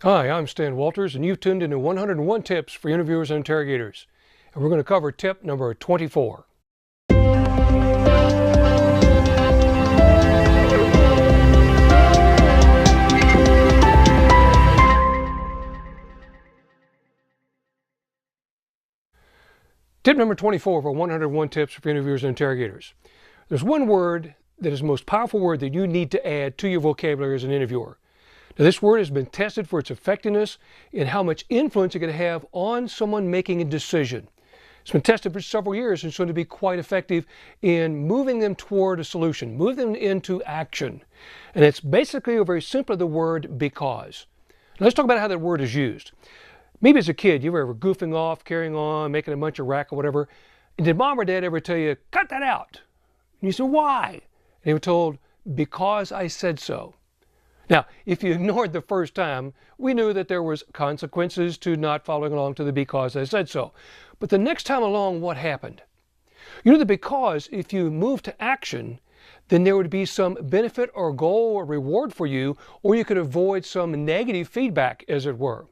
Hi, I'm Stan Walters, and you've tuned into 101 Tips for Interviewers and Interrogators. And we're going to cover tip number 24. Tip number 24 for 101 Tips for Interviewers and Interrogators. There's one word that is the most powerful word that you need to add to your vocabulary as an interviewer. Now, this word has been tested for its effectiveness and how much influence it can have on someone making a decision. It's been tested for several years and shown to be quite effective in moving them toward a solution, moving them into action. And it's basically very simply the word because. Now, let's talk about how that word is used. Maybe as a kid, you were goofing off, carrying on, making a bunch of rack or whatever. And did mom or dad ever tell you, cut that out? And you said, why? And they were told, because I said so. Now, if you ignored the first time, we knew that there was consequences to not following along to the because I said so. But the next time along, what happened? You know that because if you move to action, then there would be some benefit or goal or reward for you, or you could avoid some negative feedback, as it were.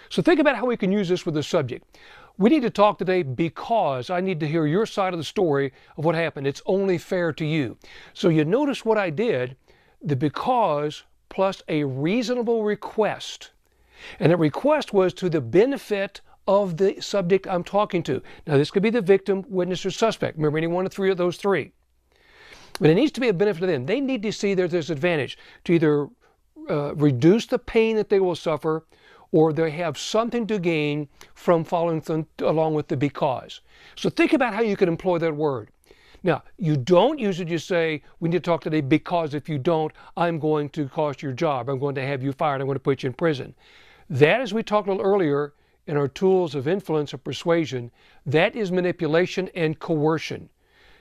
So think about how we can use this with the subject. We need to talk today because I need to hear your side of the story of what happened. It's only fair to you. So you notice what I did, the because plus a reasonable request. And the request was to the benefit of the subject I'm talking to. Now, this could be the victim, witness, or suspect. Remember, any one of three of those three. But it needs to be a benefit to them. They need to see that there's advantage to either reduce the pain that they will suffer, or they have something to gain from following along with the because. So think about how you can employ that word. Now, you don't use it, you say, we need to talk today because if you don't, I'm going to cost your job. I'm going to have you fired. I'm going to put you in prison. That, as we talked a little earlier in our tools of influence or persuasion, that is manipulation and coercion.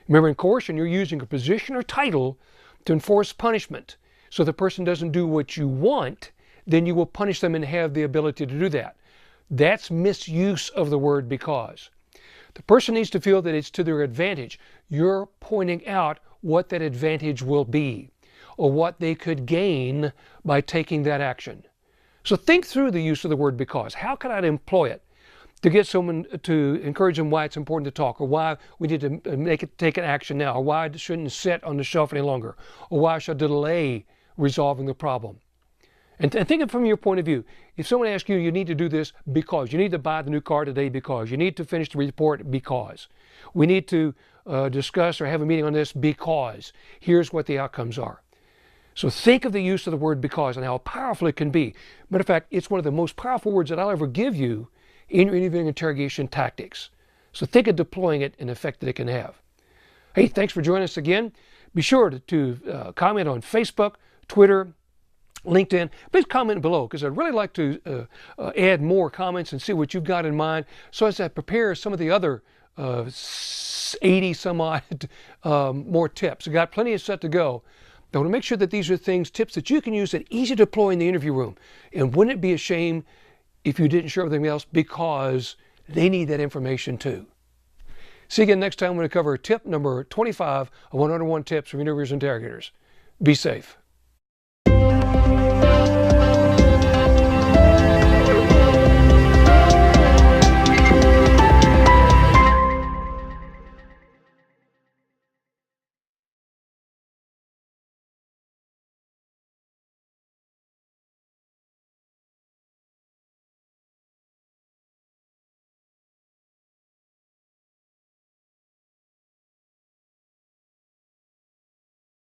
Remember, in coercion, you're using a position or title to enforce punishment. So if the person doesn't do what you want, then you will punish them and have the ability to do that. That's misuse of the word because. The person needs to feel that it's to their advantage. You're pointing out what that advantage will be or what they could gain by taking that action. So think through the use of the word because. How can I employ it to get someone to encourage them why it's important to talk, or why we need to take an action now, or why it shouldn't sit on the shelf any longer, or why I should delay resolving the problem. And think of it from your point of view. If someone asks you, you need to do this because, you need to buy the new car today because, you need to finish the report because, we need to discuss or have a meeting on this because, here's what the outcomes are. So think of the use of the word because and how powerful it can be. Matter of fact, it's one of the most powerful words that I'll ever give you in your interviewing interrogation tactics. So think of deploying it and the effect that it can have. Hey, thanks for joining us again. Be sure to comment on Facebook, Twitter, LinkedIn. Please comment below because I'd really like to add more comments and see what you've got in mind, so as I prepare some of the other 80 some odd more tips. I've got plenty of set to go. I want to make sure that these are tips that you can use that easy to deploy in the interview room. And wouldn't it be a shame if you didn't share with anyone else, because they need that information too. See you again next time when we cover tip number 25 of 101 Tips from Interviewers and Interrogators. Be safe.